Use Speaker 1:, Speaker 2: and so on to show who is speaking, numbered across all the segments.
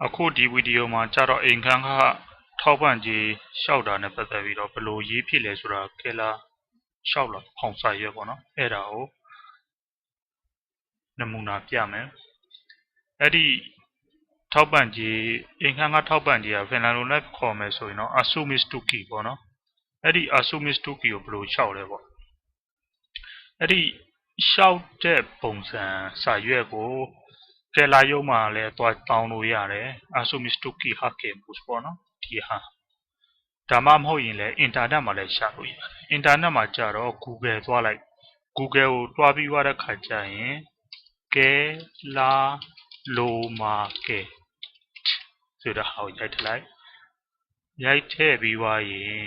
Speaker 1: အခုဒီဗီဒီယိုမှာကြတော့အိမ်ခန်းကထောက်ပံ့ကြီးလျှောက်တာနဲ့ပတ်သက်ပြီးတော့ဘယ်လိုရေးဖြစ်လဲဆိုတာကဲလာလျှောက်လာဖောင်စာရွက်ပေါ့နော်အဲ့ဒါကိုနမူနာပြမယ်အဲ့ဒီထောက်ပံ့ကြီးအိမ်ခန်းကထောက်ပံ့ကြီးကဖင်လန်လိုနဲ့ခေါ်မယ်ဆိုရင်တော့ Asumistuki ပေါ့နော်အဲ့ဒီ Asumistuki ကိုဘယ်လိုလျှောက်လဲပေါ့အဲ့ဒီလျှောက်တဲ့ပုံစံစာရွက်ကိုကဲလာရုံမှာလည်းတွားတောင်းလို့ရတယ် Asumistuki Hakemus ပေါ့နော်ဒီဟာဒါမှမဟုတ်ရင်လည်းအင်တာနက်မှာလည်းရှာလို့ရတယ်အင်တာနက်မှာကြတော့ Google သွားလိုက် Google ကိုတွားပြီးသွားတဲ့ခါကျရင်ကဲလာလိုမာကဲဆိုတော့ဟောရိုက်ထလိုက်ရိုက်ထည့်ပြီးသွားရင်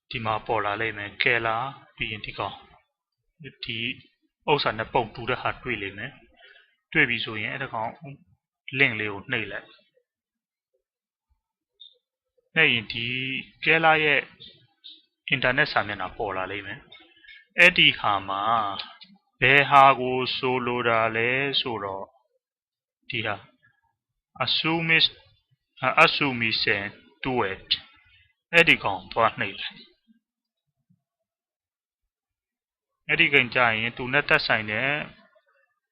Speaker 1: ဒီမှာပေါ်လာလိမ့်မယ်ကဲလာပြီးရင်ဒီကောင်ဒီဥစ္စာနဲ့ပုံတူတဲ့ဟာတွေ့လိမ့်မယ်တွေ့ပြီဆိုရင်အဲ့ဒါကောင် link လေးကိုနှိပ်လိုက်နှိပ်ရင်ဒီကဲလာရဲ့ internet စာမျက်နှာပေါ်လာလိမ့်မယ်အဲ့ဒီဟာမှာဘယ်ဟာကိုဆိုလိုတာလဲဆိုတော့ဒီဟာ Asumisen duet အဲ့ဒီကောင်သွားနှိပ်လိုက်အဲ့ဒီကိန်းကြရင်သူနဲ့သက်ဆိုင်တဲ့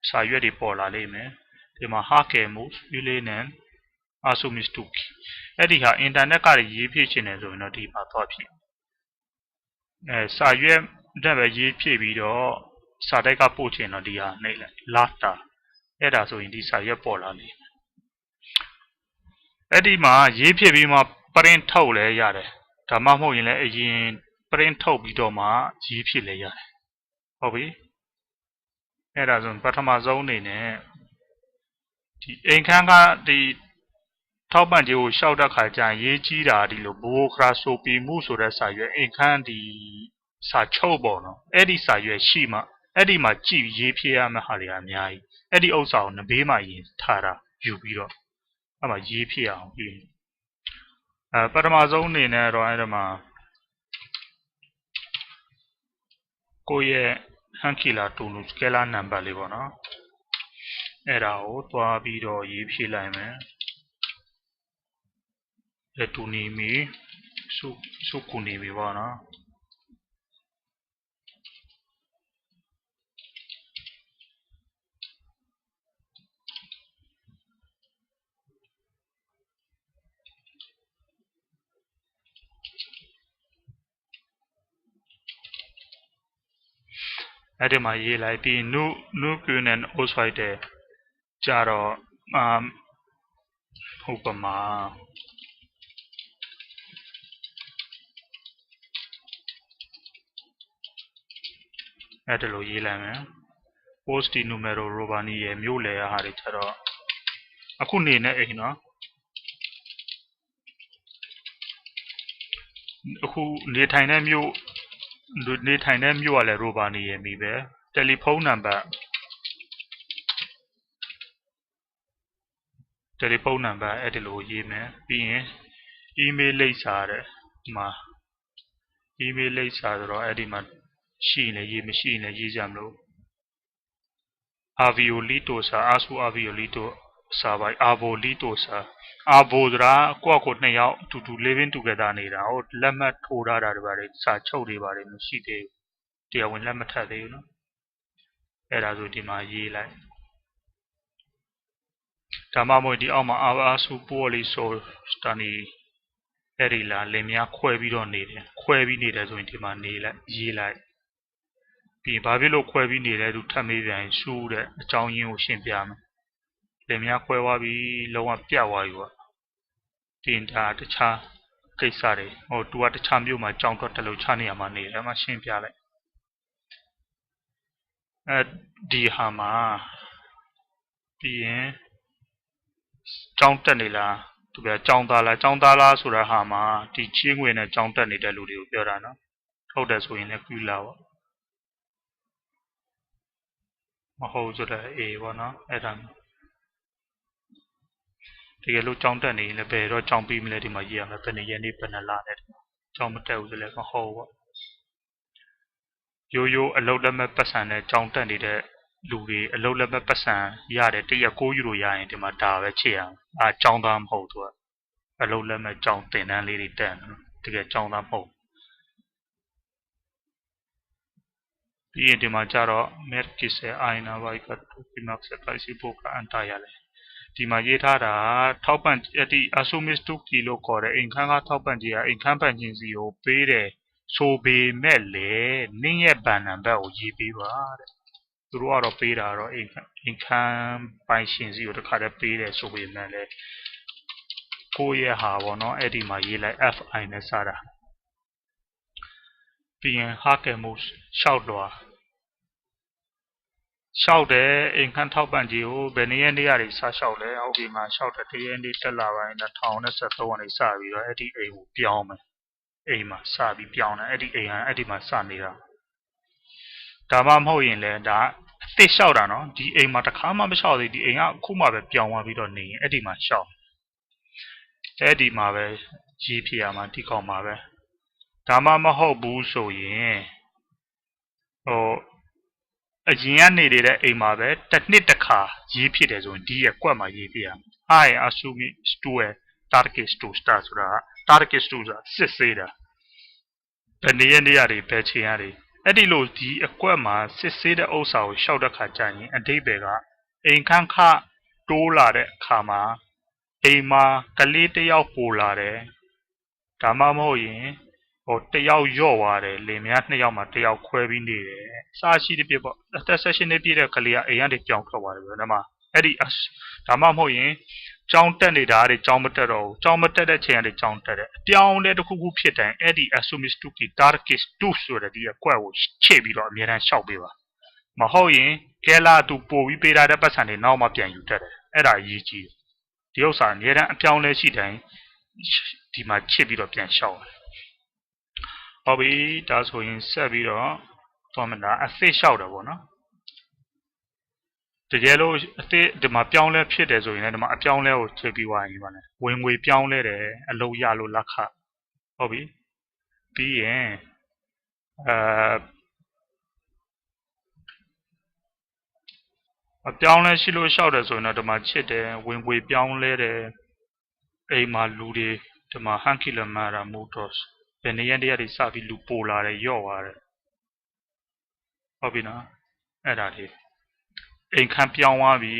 Speaker 1: စာရွက်တွေပေါ်လာလိမ့်မယ်ဒီမှာ Hakemus Ilenen Asumistuki အဲ့ဒီဟာအင်တာနက်ကရေးဖြစ်နေတယ်ဆိုရင်တော့ဒီမှာသွားဖြစ်စာရွက်နဲ့ပဲရေးဖြစ်ပြီးတော့စာတိုက်ကပို့ချင်တော့ဒီဟာနှိပ်လိုက် Lata အဲ့ဒါဆိုရင်ဒီစာရွက်ပေါ်လာလိမ့်မယ်အဲ့ဒီမှာရေးဖြစ်ပြီးမှ print ထုတ်လဲရတယ်ဒါမှမဟုတ်ရင်လည်းအရင် print ထုတ်ပြီးတော့မှရေးဖြစ်လဲရတယ်ဟုတ်ပြီအဲ့ဒါဆိုပထမဆုံးအနေနဲ့ဒီအိမ်ခန်းကဒီထောက်ပံ့ကြေးကိုရှောက်တဲ့ခါကျရင်ရေးကြီးတာဒီလိုဘိုခရာဆိုပီမှုဆိုတဲ့စာရွက်အိမ်ခန်းဒီစာချုပ်ပေါ့နော်အဲ့ဒီစာရွက်ရှိမှအဲ့ဒီမှာကြည့်ရေးဖြစ်ရမယ့်ဟာတွေအများကြီးအဲ့ဒီဥစ္စာကိုနဘေးမှာရင်ထားတာယူပြီးတော့အဲ့မှာရေးဖြစ်အောင်ပြီးပထမဆုံးအနေနဲ့တော့အဲ့ဒါမှာကိုယ့်ရဲ့ဟန်ကီလာတူနူစကဲလာနံပါတ်လေးပေါ့နော်အဲ့ဒါကိုသွားပြီးတော့ရေးဖြည့်လိုက်မယ်လက်တူနေမီစုကူနေပြီပေါ့နော်အဲ့ဒီမှာရေးလိုက်ပြီးနုကွနဲ့အိုးဆွိုက်တဲ့ကြတော့ဥပမာအဲ့ဒါလိုရေးလိုက်မယ် posti numero robani ရဲ့မြို့လေဟာတွေကြတော့အခုနေနေအိမ်နော်အခုနေထိုင်တဲ့မြို့ကလည်းရိုဘာနီရဲ့မိပဲတယ်လီဖုန်းနံပါတ်အဲ့ဒီလိုရေးမယ်ပြီးရင် email လိပ်စာတဲ့ဒီမှာ email လိပ်စာဆိုတော့အဲ့ဒီမှာရှိနေရေးမရှိနေရေးကြမလို့ aviolito စာ asu aviolito စာပိုင် avolito စာ avo ဆိုတာကိုယ့်ကိုနှစ်ယောက်အတူတူ living together နေတာဟိုလက်မှတ်ထိုးထားတာတွေပါတယ်စာချုပ်တွေပါတယ်မရှိသေးဘူးတရားဝင်လက်မထပ်သေးဘူးနော်အဲ့ဒါဆိုဒီမှာရေးလိုက်ဒါမှမဟုတ်ဒီအောက်မှာ asu poli so တန်ဒီအဲ့ဒီလာလင်များခွဲပြီးတော့နေတယ်ခွဲပြီးနေတယ်ဆိုရင်ဒီမှာနေလိုက်ရေးလိုက်ပြီးဘာဖြစ်လို့ခွဲပြီးနေလဲသူထပ်မေးပြန်ရှူးတဲ့အကြောင်းရင်းကိုရှင်းပြမယ်လင်များခွဲသွားပြီးလုံးဝပြတ်သွားပြီပေါ့တင်တာတခြားကိစ္စတွေဟိုသူကတခြားမြို့မှာကြောင်းတော့တလို့ချနေရမှာနေတယ်မှရှင်းပြလိုက်ဒီဟာမှာပြီးရင်ကြောင်းတက်နေလားသူကကြောင်းသားလားဆိုတဲ့ဟာမှာဒီချင်းငွေနဲ့ကြောင်းတက်နေတဲ့လူတွေကိုပြောတာနော်ဟုတ်တယ်ဆိုရင်လည်းကူလာပေါ့မဟုတ်ဆိုတော့အေးပေါ့နော်အဲ့ဒါတကယ်လို့ကြောင်းတက်နေရင်လည်းဘယ်တော့ကြောင်းပြီးမလဲဒီမှာရေးရမယ်ဘယ်နှစ်ရက်နေ့ဘယ်နှစ်လနဲ့ကြောင်းမတက်ဘူးဆိုလည်းမဟုတ်ပေါ့ရိုးအလုတ်လက်မဲ့ပတ်စံနဲ့ကြောင်းတက်နေတဲ့ လူတွေအလုပ်လက်မဲ့ပတ်စံရတယ်တရက်6 euro ရရင်ဒီမှာဒါပဲချစ်ရအောင်ကြောင်းသားမဟုတ်သူကအလုပ်လက်မဲ့ကြောင်းတင်တန်းလေးတွေတက်နော်တကယ်ကြောင်းသားမဟုတ်ပြီးရင်ဒီမှာကျတော့ Merkise Aina Vaika Tukimak Sepasi Boka Anta ရတယ်ဒီမှာရေးထားတာထောက်ပံ့ဒီ Asumis Tuki လို့ခေါ်တဲ့အိမ်ခန်းကထောက်ပံ့ကြီးကအိမ်ခန်းပန်ချင်းစီကိုပေးတယ်ဆိုပေမဲ့လေနင်းရဲ့ဗန်နံဘတ်ကိုရေးပေးပါတဲ့သူတို့ကတော့ပေးတာတော့အိမ်ခန်းပိုင်ရှင်စီကိုတစ်ခါတည်းပေးတယ်ဆိုပေမဲ့လေကိုယ့်ရဲ့ဟာပေါ့နော်အဲ့ဒီမှာရေးလိုက် FI နဲ့စတာပြီးရင် Hakemus ရှောက်လွာရှောက်တယ်အိမ်ခန်းထောက်ပံ့ကြီးကိုဘယ်နည်းရက်နေရာတွေစရှောက်လဲဟုတ်ပြီငါရှောက်တယ်တရက်နေ့တက်လာပိုင်း2023ကနေစပြီးတော့အဲ့ဒီအိမ်ကိုပြောင်းမယ်အိမ်မှာစပြီးပြောင်းတယ်အဲ့ဒီအိမ်ကအဲ့ဒီမှာစနေတာဒါမှမဟုတ်ရင်လည်းဒါအစ်စ်လျှောက်တာနော်ဒီအိမ်မှာတစ်ခါမှမလျှောက်သေးဒီအိမ်ကအခုမှပဲပြောင်းသွားပြီးတော့နေရင်အဲ့ဒီမှာလျှောက်အဲ့ဒီမှာပဲရေးဖြစ်ရမှာဒီကောင်မှာပဲဒါမှမဟုတ်ဘူးဆိုရင်ဟိုအရင်ကနေနေတဲ့အိမ်မှာပဲတစ်နှစ်တစ်ခါရေးဖြစ်တယ်ဆိုရင်ဒီရက်ကွက်မှာရေးပြရမယ်။ Hi Asumi Store Target Store Star ဆိုတာ Target Store ဆိုတာစစ်ဆေးတာဘယ်နေရနေရတယ်ဘယ်ချိန်ရတယ်အဲ့ဒီလိုဒီအကွက်မှာစစ်ဆေးတဲ့ဥစ္စာကိုရှောက်တဲ့ခါကျရင်အတိတ်ပဲကအိမ်ခန်းခတိုးလာတဲ့အခါမှာအိမ်မှာကလေးတစ်ယောက်ပိုလာတယ်ဒါမှမဟုတ်ရင်ဟိုတယောက်ရော့သွားတယ်လင်မယား2ယောက်မှာတယောက်ခွဲပြီးနေတယ်စားရှိတဲ့ပြပေါ့အသက်16နှစ်ပြည့်တဲ့ကလေးကအိမ်ကနေပြောင်းထွက်သွားတယ်ဗျာဒါမှအဲ့ဒီဒါမှမဟုတ်ရင်ကြောင်းတက်နေတာတွေကြောင်းမတက်တော့ဘူးကြောင်းမတက်တဲ့ချိန်ကနေကြောင်းတက်တယ်အပြောင်းလဲတစ်ခုခုဖြစ်တိုင်းအဲ့ဒီ Asumistuki Darkest 2ဆိုတဲ့ဒီအကွက်ကိုချိတ်ပြီးတော့အများအားရှောက်ပေးပါမဟုတ်ရင်ကဲလာသူပို့ပြီးပေးထားတဲ့ပတ်စံတွေနောက်မှပြန်ယူတတ်တယ်အဲ့ဒါအရေးကြီးတယ်ဒီဥစ္စာအများအားအပြောင်းလဲရှိတိုင်းဒီမှာချစ်ပြီးတော့ပြန်ရှောက်တယ်ဟုတ်ပြီဒါဆိုရင်ဆက်ပြီးတော့သွားမလားအသစ်လျှောက်တယ်ပေါ့နော်တကယ်လို့အသစ်ဒီမှာပြောင်းလဲဖြစ်တယ်ဆိုရင်လည်းဒီမှာအပြောင်းလဲကိုချိန်ပြီးသွားရင်ပါလေဝင်ငွေပြောင်းလဲတယ်အလုပ်ရလို့လက်ခဟုတ်ပြီပြီးရင်အပြောင်းလဲရှိလို့လျှောက်တယ်ဆိုရင်တော့ဒီမှာချစ်တယ်ဝင်ငွေပြောင်းလဲတယ်အိမ်မှာလူတွေဒီမှာဟန်ကီလမာရာမို့တော့ဘယ်နေရတဲ့တွေစပြီးလူပိုလာတယ်ရော့သွားတယ်ဟုတ်ပြီနော်အဲ့ဒါလေးအိမ်ခန်းပြောင်းသွားပြီ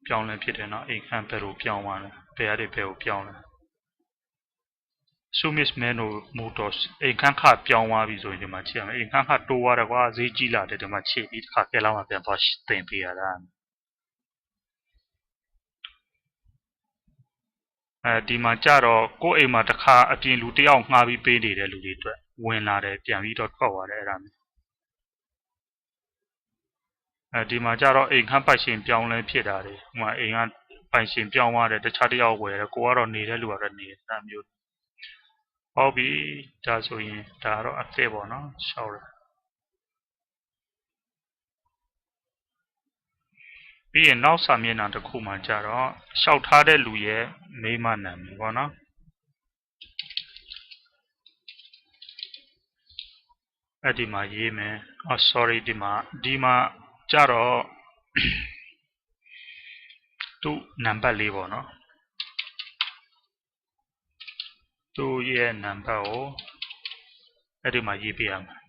Speaker 1: ပြောင်းလဲဖြစ်တယ်နော်အိမ်ခန်းဘယ်လိုပြောင်းသွားလဲဘယ်ရတဲ့ဘယ်ကိုပြောင်းလဲ Sumis Meno Motors အိမ်ခန်းခပြောင်းသွားပြီဆိုရင်ဒီမှာချစ်ရမယ်အိမ်ခန်းခတိုးသွားတယ်ကွာဈေးကြီးလာတယ်ဒီမှာချစ်ပြီးတစ်ခါကဲလာမှပြန်သွားတင်ပေးရတာဒီမှာကြတော့ကိုယ့်အိမ်မှာတစ်ခါအပြင်လူတယောက်ငှားပြီးပေးနေတဲ့လူတွေအတွက်ဝင်လာတယ်ပြန်ပြီးတော့ထွက်သွားတယ်အဲ့ဒါမျိုးဒီမှာကြတော့အိမ်ခန်းပိုက်ရှင်ပြောင်းလဲဖြစ်တာတွေဟိုမှာအိမ်ကပိုင်ရှင်ပြောင်းသွားတယ်တခြားတယောက်ဝယ်တယ်ကိုကတော့နေတဲ့လူကတော့နေတာမျိုးဟုတ်ပြီဒါဆိုရင်ဒါတော့အသစ်ပေါ့နော်ရှောက်တယ်ပြီးရင်နောက်စာမျက်နှာတစ်ခုမှကြတော့ရှောက်ထားတဲ့လူရဲ့မိမနာမည်ပေါ့နော်အဲ့ဒီမှာရေးမယ်sorry ဒီမှာကြတော့သူ့နံပါတ်လေးပေါ့နော်သူ့ရဲ့နံပါတ်ကိုအဲ့ဒီမှာရေးပြရမယ်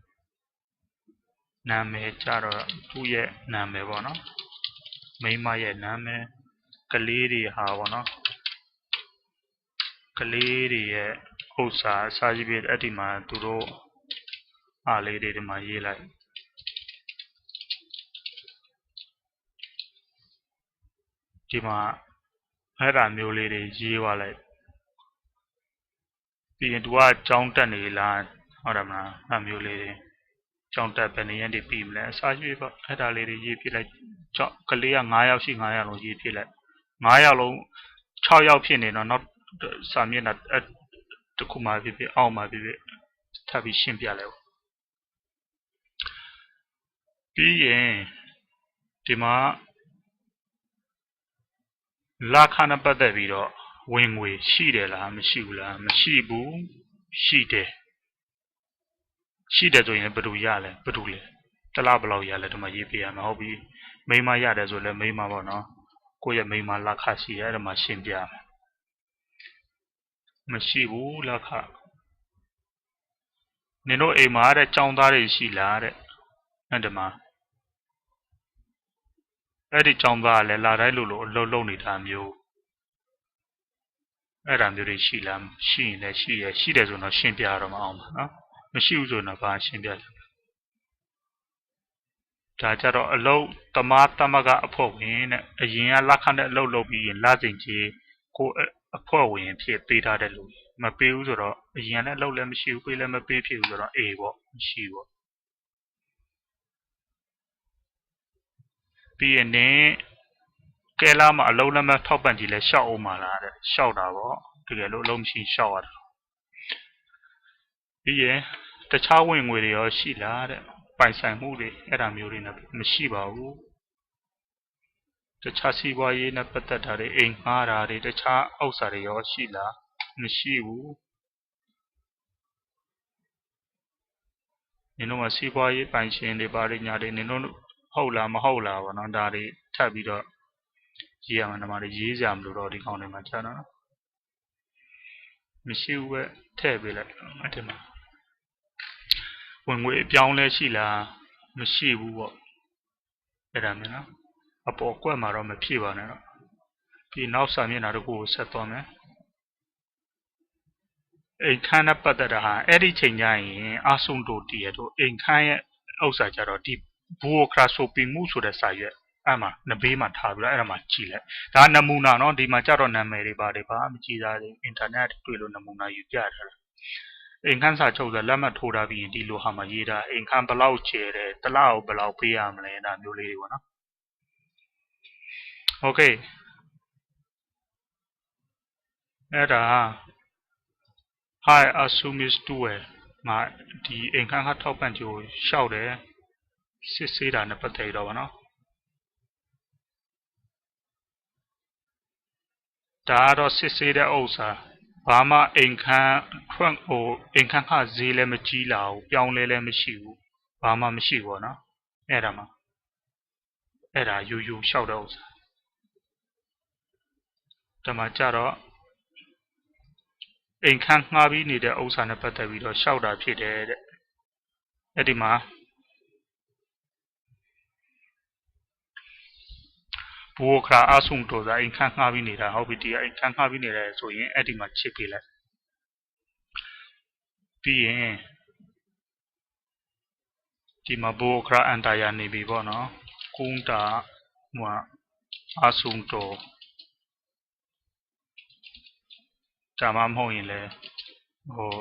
Speaker 1: နာမည်ကြတော့သူ့ရဲ့နာမည်ပေါ့နော်မိမရဲ့နာမည်ကလေးတွေဟာပေါ့နော်ကလေးတွေရဲ့ဥစ္စာအစာကြီးပြအဲ့ဒီမှာသူတို့အားလေးတွေဒီမှာရေးလိုက်ဒီမှာအဲ့ဒါမျိုးလေးတွေရေးသွားလိုက်ပြီးရင်သူကကြောင်းတက်နေလားဟုတ်တယ်မလားအဲ့မျိုးလေးတွေကြောင်းတက်ပဲနေရင်ဒီပြီးမလဲအစာကြီးပေါ့အဲ့ဒါလေးတွေရေးပြလိုက်ကလေးက9ယောက်ရှိ9ယောက်လုံးရေးပြလိုက်9ယောက်လုံး6ယောက်ဖြစ်နေတော့နောက်စာမျက်နှာတစ်ခုမှဖြစ်အောက်မှာဖြစ်ထပ်ပြီးရှင်းပြလိုက်ပေါ့ပြီးရင်ဒီမှာလာခနဲ့ပတ်သက်ပြီးတော့ဝင်ငွေရှိတယ်လားမရှိဘူးလားမရှိဘူးရှိတယ်ရှိတယ်ဆိုရင်ဘယ်လိုရလဲဘယ်လိုလဲတစ်လားဘယ်လောက်ရလဲဒီမှာရေးပြရမှာဟုတ်ပြီ မိမရတယ်ဆိုလည်းမိမပေါ့နော်ကိုယ့်ရဲ့မိမလက်ခရှိရဲအဲ့ဒါမှရှင်းပြမယ်မရှိဘူးလက်ခနင်တို့အိမ်မှာတဲ့ចောင်းသားတွေရှိလားတဲ့အဲ့ဒီမှာအဲ့ဒီចောင်းသားကလည်းလာတိုင်းလို့အလုပ်လုပ်နေတာမျိုးအဲ့ဒါမျိုးတွေရှိလားရှိရင်လည်းရှိတယ်ဆိုတော့ရှင်းပြရတော့မအောင်ပါနော်မရှိဘူးဆိုတော့ဘာရှင်းပြလဲဒါကြတော့အလုတ်တမားတမကအဖို့ဝင်တဲ့အရင်ကလက်ခနဲ့အလုတ်လုပ်ပြီးရင်လာစဉ်ကြီးကိုအဖွဲ့ဝင်ဖြစ်ပေးထားတဲ့လူမပေးဘူးဆိုတော့အရင်လည်းအလုတ်လည်းမရှိဘူးပေးလည်းမပေးဖြစ်ဘူးဆိုတော့အေးပေါ့မရှိပေါ့ပြီးရင်ကဲလာမှာအလုံးလက်မထောက်ပံ့ကြည့်လဲရှောက်အောင်ပါလားတဲ့ရှောက်တာပေါ့တကယ်လို့အလုံးမရှိရှောက်ရတာပြီးရင်တခြားဝင်ငွေတွေရောရှိလားတဲ့ပိုင်ဆိုင်မှုတွေအဲ့ဒါမျိုးတွေနဲ့မရှိပါဘူးတခြားစီးပွားရေးနဲ့ပတ်သက်တာတွေအိမ်ငှားတာတွေတခြားဥစ္စာတွေရောရှိလားမရှိဘူးနင်တို့ကစီးပွားရေးပိုင်ရှင်တွေဘာတွေညာတွေနင်တို့ဟုတ်လားမဟုတ်လားပေါ့နော်ဒါတွေထပ်ပြီးတော့ရေးရမှာဒီမှာရေးကြမလို့တော့ဒီကောင်းတွေမှာချတော့မရှိဘူးပဲထည့်ပေးလိုက်အထက်မှာဝင်ငွေအပြောင်းလဲရှိလားမရှိဘူးပေါ့အဲ့ဒါမျိုးနော်အပေါ်ကွက်မှာတော့မဖြစ်ပါနဲ့တော့ဒီနောက်စာမျက်နှာတစ်ခုကိုဆက်သွားမယ်အိမ်ခန်းနဲ့ပတ်သက်တာဟာအဲ့ဒီချိန်ကျရင်အဆုံတို့တည်ရတော့အိမ်ခန်းရဲ့ဥစ္စာကြတော့ဒီဘူရိုကရာဆိုပီမှုဆိုတဲ့စာရွက်အဲ့မှာနဘေးမှာထားပြီးတော့အဲ့ဒါမှာကြည့်လိုက်ဒါနမူနာနော်ဒီမှာကြတော့နာမည်တွေပါတယ်ဘာမကြည့်သားသေးအင်တာနက်တွေ့လို့နမူနာယူပြထားတာအိမ်ခန်းစာချုပ်ဆိုလက်မှတ်ထိုးထားပြီးရင်ဒီလိုဟာမှာရေးတာအိမ်ခန်းဘယ်လောက်ကျဲတယ်တစ်လကိုဘယ်လောက်ပေးရမလဲဒါမျိုးလေးတွေပေါ့နော်โอเคအဲ့ဒါ Hi assumes to ငါဒီအိမ်ခန်းကထောက်ပံ့ကြိုးရှောက်တယ်စစ်ဆေးတာနဲ့ပတ်သက်တော့ဗောနော်ဒါကတော့စစ်ဆေးတဲ့ဥစ္စာဘာမှအိမ်ခန်းထွက်အိမ်ခန်းကဈေးလည်းမကြီးလာဘူးပြောင်းလဲလည်းမရှိဘူးဘာမှမရှိဘူးဗောနော်အဲ့ဒါမှအဲ့ဒါယူရှောက်တဲ့ဥစ္စာဒါမှကြတော့အိမ်ခန်းငှားပြီးနေတဲ့ဥစ္စာနဲ့ပတ်သက်ပြီးတော့ရှောက်တာဖြစ်တယ်တဲ့အဲ့ဒီမှာဘူခရာအဆုံတော်သာအိမ်ခန်းငှားပြီးနေတာဟုတ်ပြီဒီအိမ်ခန်းငှားပြီးနေတယ်ဆိုရင်အဲ့ဒီမှာချစ်ပေးလိုက်ပြီးရင်ဒီမှာဘူခရာအန်တာယာနေပြီပေါ့နော်ကုန်းတာဟိုအဆုံတော်ဒါမှမဟုတ်ရင်လည်းဟို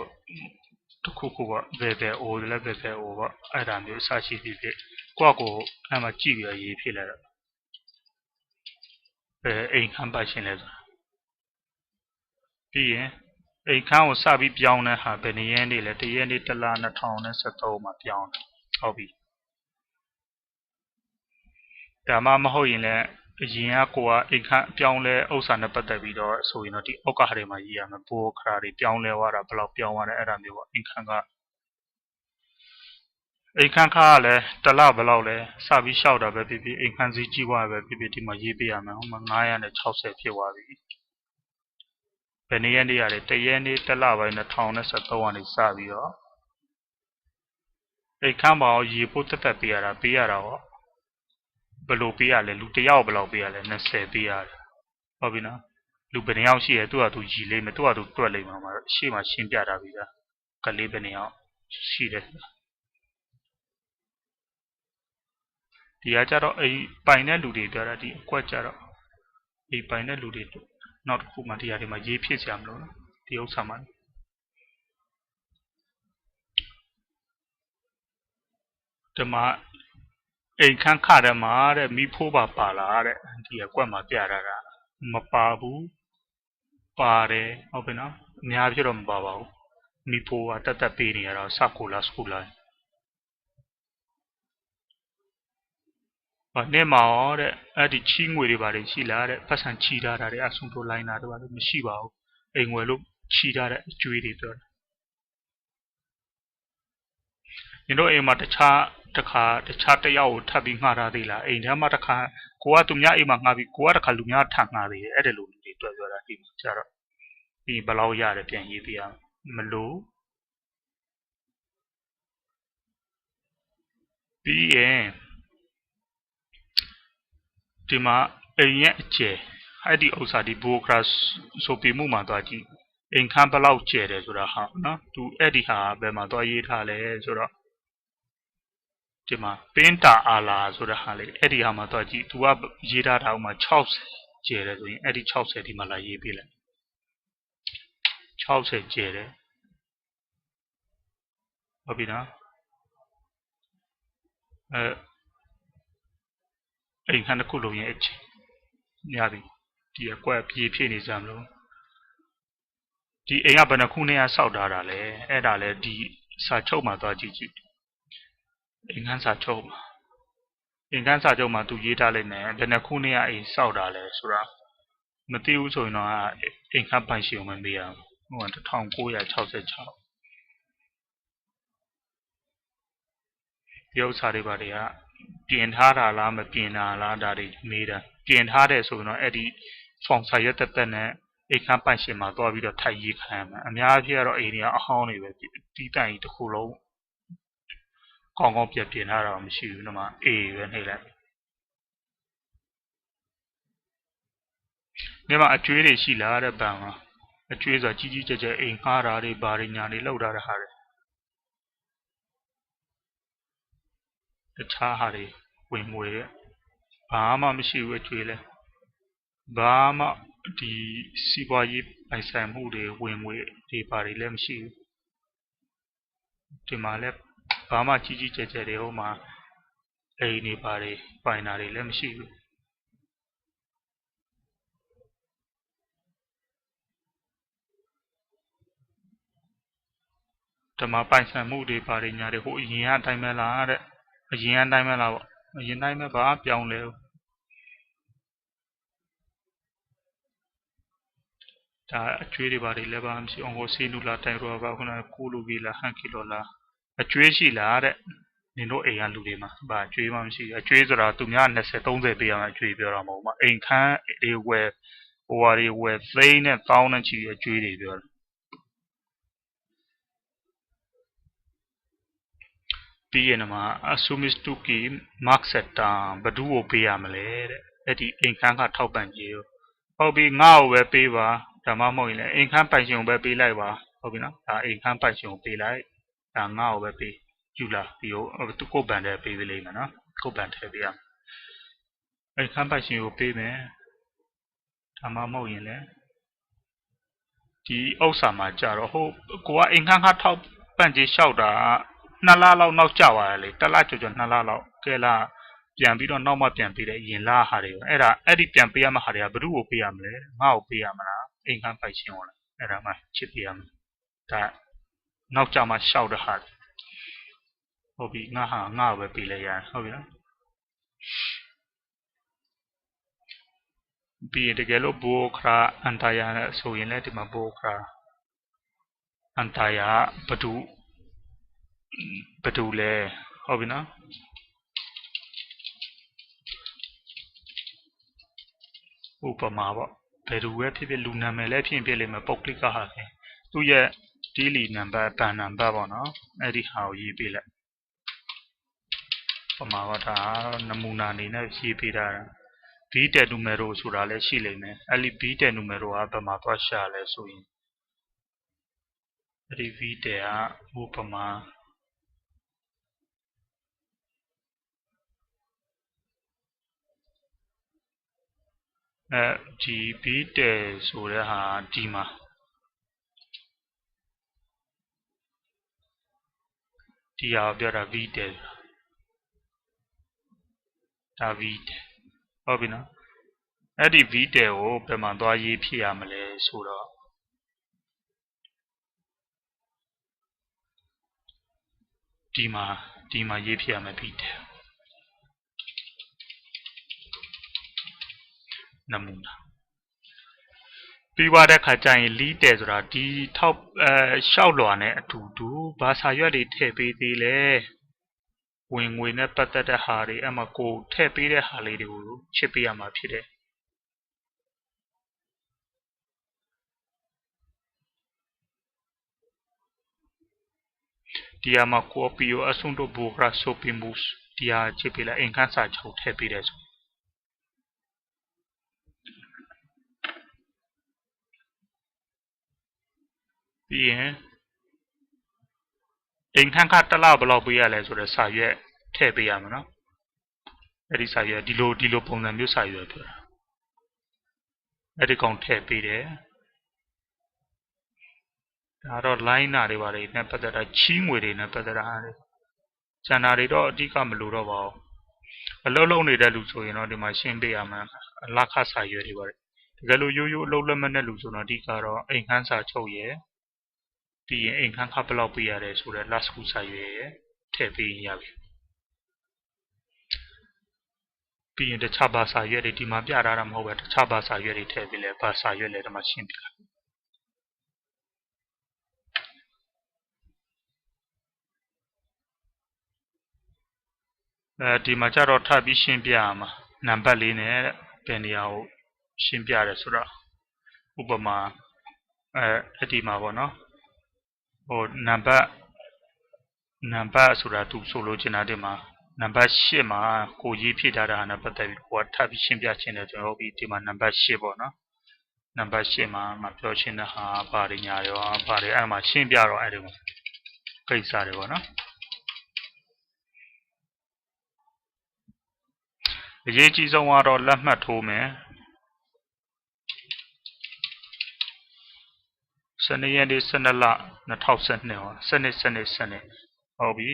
Speaker 1: တခုခုပေါ့ဘယ်အိုလည်းဘယ်အိုပေါ့အဲ့ဒါမျိုးအစရှိဖြစ်ကိုယ့်ကိုအဲ့မှာကြည့်ပြီးရေးဖြစ်လာတော့အိမ်ခန်းပတ်ရှင်လဲဆိုပြီးရင်အိမ်ခန်းကိုစပြီးပြောင်းတဲ့ဟာဘယ်နည်းရက်နေလဲတရက်နေ့တလ2013မှာပြောင်းတယ်ဟုတ်ပြီဒါမှမဟုတ်ရင်လည်းအရင်ကကိုကအိမ်ခန်းပြောင်းလဲဥစ္စာနဲ့ပတ်သက်ပြီးတော့ဆိုရင်တော့ဒီအောက်ကဟာတွေမှာရေးရမယ်ဘူခရာတွေပြောင်းလဲသွားတာဘယ်လောက်ပြောင်းသွားတယ်အဲ့ဒါမျိုးပေါ့အိမ်ခန်းကအိမ်ခန်းခါကလည်းတလဘယ်လောက်လဲစပြီးလျှောက်တာပဲဖြစ်ဖြစ်အိမ်ခန်းစည်းကြီးသွားပဲဖြစ်ဖြစ်ဒီမှာရေးပေးရမယ်ဟိုမှာ960ဖြစ်သွားပြီဘယ်နေ့ရက်နေ့ရတယ်တရက်နေ့တစ်လပိုင်း2013ကနေစပြီးတော့အိမ်ခန်းပေါ်ရေဖို့တက်ပေးရတာဟောဘယ်လိုပေးရလဲလူတစ်ယောက်ဘယ်လောက်ပေးရလဲ20ပေးရတယ်ဟုတ်ပြီနော်လူဘယ်နှယောက်ရှိရဲသူကသူရီလိမ့်မယ်သူကသူတွက်လိမ့်မှာရှေ့မှာရှင်းပြတာပြီးသားကလေးဘယ်နှယောက်ရှိတယ်ဒီကကြတော့အိမ်ပိုင်တဲ့လူတွေပြောတာဒီအကွက်ကြတော့အိမ်ပိုင်တဲ့လူတွေနောက်တစ်ခုမှဒီဟာတွေမှာရေးဖြစ်ကြမလို့နော်ဒီဥစ္စာမှာဒီမှာအိမ်ခန်းခတဲ့မှာတဲ့မိဖိုးပါလားတဲ့ဒီအကွက်မှာပြတာကမပါဘူးပါတယ်ဟုတ်ပြီနော်အများကြီးတော့မပါပါဘူးမိဖိုးကတက်ပေးနေရတော့စကူလာစကူလာနဲ့မှာရောတဲ့အဲ့ဒီချီးငွေတွေပါတယ်ရှိလားတဲ့ပတ်စံချီထားတာတွေအဆုံတို့လိုင်းတာတို့ပါတယ်မရှိပါဘူးအိမ်ငွေလို့ချီထားတဲ့အကျွေးတွေပြောတယ်你တို့အိမ်မှာတခြားတစ်ယောက်ကိုထပ်ပြီးငှားထားသေးလားအိမ်ထဲမှာတစ်ခါကိုကသူများအိမ်မှာငှားပြီးကိုကတစ်ခါလူများထပ်ငှားသေးတယ်အဲ့ဒါလိုတွေတွေ့ပြောတာဒီမှာကျတော့ဒီဘယ်လောက်ရတယ်ပြန်ရေးပြရမလို့ပြီးရင်ဒီမှာအိမ်ရဲ့အကျယ်အဲ့ဒီဥစ္စာဒီဘိုကရာဆိုပြမှုမှာသွားကြည့်အိမ်ခန်းဘယ်လောက်ကျယ်တယ်ဆိုတာဟာနော်သူအဲ့ဒီဟာဘယ်မှာသွားရေးထားလဲဆိုတော့ဒီမှာပင်းတာအာလာဆိုတဲ့ဟာလေးအဲ့ဒီဟာမှာသွားကြည့်သူကရေးထားတာဥမာ60ကျယ်တယ်ဆိုရင်အဲ့ဒီ60ဒီမှာလာရေးပေးလိုက်60ကျယ်တယ်ဟုတ်ပြီနော်အိမ်ခန်းတစ်ခုလုံးရဲ့အကျယ်ရပြီဒီအကွက်ပြေးဖြစ်နေကြမလို့ဒီအိမ်ကဘယ်နှခုနဲ့ဆောက်ထားတာလဲအဲ့ဒါလဲဒီစာချုပ်မှာသွားကြည့်ကြည့်အိမ်ခန်းစာချုပ်မှာသူရေးထားလိုက်မယ်ဘယ်နှခုနဲ့အိမ်ဆောက်တာလဲဆိုတာမသိဘူးဆိုရင်တော့အိမ်ခန်းပိုင်ရှင်ကိုမမေးရဘူးဟို1966ဒီဥစ္စာတွေပါတွေကပြင်ထားတာလားမပြင်တာလားဒါတွေမေးတာပြင်ထားတယ်ဆိုရင်တော့အဲ့ဒီဖောင်စာရွက်တက်နဲ့အိမ်ခန်းပိုင်ရှင်မှာသွားပြီးတော့ထိုက်ရေးခံရမှာအများကြီးကတော့အိမ်တွေကအဟောင်းတွေပဲတီးတိုင်တစ်ခုလုံးကောင်းပြင်ထားတာမရှိဘူးနော်မအေးပဲနှိပ်လိုက်ဒီမှာအကျွေးတွေရှိလားတဲ့ဗန်မှာအကျွေးဆိုကြီးကြီးကျယ်ကျယ်အိမ်ငှားတာတွေဘာတွေညာတွေလောက်တာတဲ့ဟာတွေတခြားဟာတွေဝင်ငွေတဲ့ဘာမှမရှိဘူးအကျွေးလဲဘာမှဒီစီးပွားရေးပိုင်ဆိုင်မှုတွေဝင်ငွေတွေဘာတွေလည်းမရှိဘူးဒီမှာလည်းဘာမှကြီးကြီးကျယ်ကျယ်တွေဟိုမှာအိမ်တွေဘာတွေပိုင်တာတွေလည်းမရှိဘူးဒီမှာပိုင်ဆိုင်မှုတွေဘာတွေညာတွေဟိုအရင်ကအတိုင်းပဲလားတဲ့အရင်အတိုင်းပဲလားပေါ့အရင်တိုင်းပဲဘာပြောင်းလဲဒါအကျွေးတွေဘာတွေလည်းဘာမှမရှိအောင်ဟိုစီနူလာတိုင်ရောဘာခုနကကိုလိုကြီးလားဟန်ကီလိုလားအကျွေးရှိလားတဲ့နင်တို့အိမ်ကလူတွေမှာဘာအကျွေးမှမရှိဘူးအကျွေးဆိုတာသူများ20 30ပေးရမှာအကျွေးပြောတာမဟုတ်ဘူးအိမ်ခန်းတွေဝယ်ဟိုဟာတွေဝယ်သိန်းနဲ့တောင်းနဲ့ချီအကျွေးတွေပြောတယ်ပြီးရင်မှာအဆူမစ်တူကီမတ်ဆက်တာဘဒူကိုပေးရမလဲတဲ့အဲ့ဒီအိမ်ခန်းကထောက်ပံ့ကြေးကိုဟုတ်ပြီငါ့ကိုပဲပေးပါဒါမှမဟုတ်ရင်လည်းအိမ်ခန်းပိုင်ရှင်ကိုပဲပေးလိုက်ပါဟုတ်ပြီနော်ဒါအိမ်ခန်းပိုင်ရှင်ကိုပေးလိုက်ဒါငါ့ကိုပဲပေးယူလာပြီးတော့သူကိုဘန်တဲ့ပေးပေးလိမ့်မယ်နော်ကိုဘန်ထည့်ပေးရမယ်အိမ်ခန်းပိုင်ရှင်ကိုပေးမယ်ဒါမှမဟုတ်ရင်လည်းဒီဥစ္စာမှာကြတော့ဟိုကိုကအိမ်ခန်းကထောက်ပံ့ကြေးလျှောက်တာ2 လလောက်နောက်ကျသွားတယ်လေ1 လကျော်2 လလောက်ကဲလားပြန်ပြီးတော့နောက်မှပြန်ပေးတယ်ရင်လာဟာတွေအဲ့ဒီပြန်ပေးရမယ့်ဟာတွေကဘယ်သူ့ကိုပေးရမလဲငါ့ကိုပေးရမလားအိမ်ခန်းပိုင်ရှင်ကိုလားအဲ့ဒါမှချစ်ပေးရမယ်ဒါနောက်ကျမှရှောက်တဲ့ဟာဟုတ်ပြီငါ့ကိုပဲပေးလိုက်ရတယ်ဟုတ်ပြီနော်ပြီးရင်တကယ်လို့ဘိုခရာအန်တာယာဆိုရင်လည်းဒီမှာဘိုခရာအန်တာယာဘဒူလဲဟုတ်ပြီနော်ဥပမာပေါ့ဘယ်သူပဲဖြစ်ဖြစ်လူနာမည်လည်းဖြစ်လိမ့်မယ်ပုတ်ကလစ်ကဟာပဲသူ့ရဲ့ဒီလီနံပါတ်ပန်နံပါတ်ပေါ့နော်အဲ့ဒီဟာကိုရေးပေးလိုက်ပမာတော့ဒါနမူနာအနေနဲ့ရေးပေးတာဗီတယ်နူမရိုဆိုတာလည်းရှိလိမ့်မယ်အဲ့ဒီဗီတယ်နူမရိုကဘယ်မှာသွားရှာလဲဆိုရင်အဲ့ဒီဗီတယ်ကဥပမာဒီဗီတယ်ဆိုတဲ့ဟာဒီမှာဒီဟာပြောတာဗီတယ်ဒါဗီတယ်ဟုတ်ပြီနော်အဲ့ဒီဗီတယ်ကိုဘယ်မှာသွားရေးဖြစ်ရမလဲဆိုတော့ဒီမှာရေးဖြစ်ရမယ်ဗီတယ်နမူနာပြီးသွားတဲ့ခါကျရင်လီးတယ်ဆိုတာဒီထောက်လျှောက်လွှာနဲ့အတူတူဘာစာရွက်တွေထည့်ပေးသေးလဲ ဝင်ငွေနဲ့ပတ်သက်တဲ့ဟာတွေအမှကိုထည့်ပေးတဲ့ဟာလေးတွေကိုချစ်ပေးရမှာဖြစ်တယ်ဒီဟာမှာကိုပီယိုအဆုံတို့ဘူဂရာဆိုပီမူစ်ဒီဟာချစ်ပေးလိုက်အင်ခန်းစာချုပ်ထည့်ပေးတယ်ဆိုပြီးရင်အိမ်ခန်းကတစ်လဘယ်လောက်ပေးရလဲဆိုတော့စာရွက်ထည့်ပေးရမှာနော်အဲ့ဒီစာရွက်ဒီလိုပုံစံမျိုးစာရွက်ပြောတာအဲ့ဒီကောင်ထည့်ပေးတယ်ဒါတော့ line နာတွေပါတယ်နဲ့ပတ်သက်တာချီးငွေတွေနဲ့ပတ်သက်တာဟာတွေကျန်တာတွေတော့အဓိကမလို့တော့ပါဘူးအလုံးလုံးနေတဲ့လူဆိုရင်တော့ဒီမှာရှင်းပေးရမှာအလခစာရွက်တွေပါတယ်တကယ်လို့ရိုးရိုးအလုံးလက်မနဲ့လူဆိုတော့အဓိကတော့အိမ်ခန်းစာချုပ်ရယ်ပြီးရင်အိမ်ခန်းခဘယ်လောက်ပေးရတယ်ဆိုတော့ last ခုစာရွက်ရယ်ထည့်ပေးရပြီပြီးရင်တခြားဘာစာရွက်တွေဒီမှာပြထားတာမဟုတ်ပဲတခြားဘာစာရွက်တွေထည့်ပေးလဲဘာစာရွက်လဲဒီမှာရှင်းပြဒီမှာကြတော့ထပ်ပြီးရှင်းပြရမှာနံပါတ်လေးနဲ့ဘယ်နေရာကိုရှင်းပြရဲဆိုတော့ဥပမာအဲ့ဒီမှာပေါ့နော်ဟိုနံပါတ်ဆိုတာသူဆိုလိုချင်တာဒီမှာနံပါတ်8မှာကိုရေးဖြည့်ထားတာနဲ့ပတ်သက်ပြီးကိုကထပ်ပြီးရှင်းပြချင်တယ်ကျွန်တော်ပြီးဒီမှာနံပါတ်8ပေါ့နော်နံပါတ်8မှာမပြောချင်တဲ့ဟာဘာတွေညာရောဘာတွေအဲ့မှာရှင်းပြတော့အဲ့ဒီမှာကိစ္စတွေပေါ့နော်အရေးကြီးဆုံးကတော့လက်မှတ်ထိုးမယ်12ရက်နေ့12လ2012ဟောစနစ်ဟုတ်ပြီ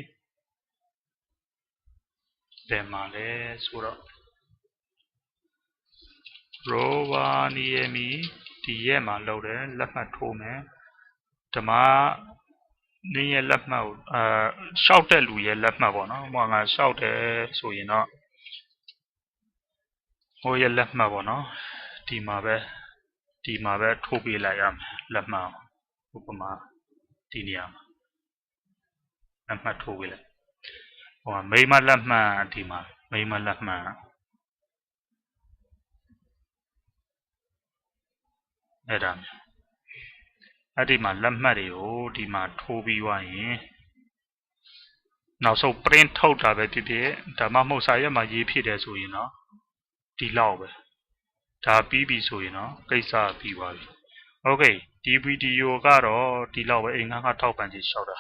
Speaker 1: ဘယ်မှာလဲဆိုတော့ရိုဝါနီယမီဒီရက်မှာလောက်တယ်လက်မှတ်ထိုးမယ်ဓမ္မနင်းရဲ့လက်မှတ်ကိုရှောက်တဲ့လူရဲ့လက်မှတ်ပေါ့နော်ဟိုငါရှောက်တယ်ဆိုရင်တော့ဟိုရဲ့လက်မှတ်ပေါ့နော်ဒီမှာပဲထိုးပေးလိုက်ရမယ်လက်မှတ်ဥပမာဒီနေရာမှာလက်မှတ်ထိုးပေးလိုက်ဟိုမိမလက်မှတ်ဒီမှာမိမလက်မှတ်အဲ့ဒါအဲ့ဒီမှာလက်မှတ်တွေကိုဒီမှာထိုးပြီးသွားရင်နောက်ဆုံး print ထုတ်တာပဲဖြစ်ဖြစ်ဒါမှမဟုတ်စာရွက်မှာရေးဖြစ်တယ်ဆိုရင်တော့ဒီလောက်ပဲဒါပြီးပြီဆိုရင်တော့ကိစ္စပြီးသွားပြီ Okay ဒီဗီဒီယိုကတော့ဒီလောက်ပဲအိမ်ငါးထောက်ပံ့ခြင်းလျှောက်တာ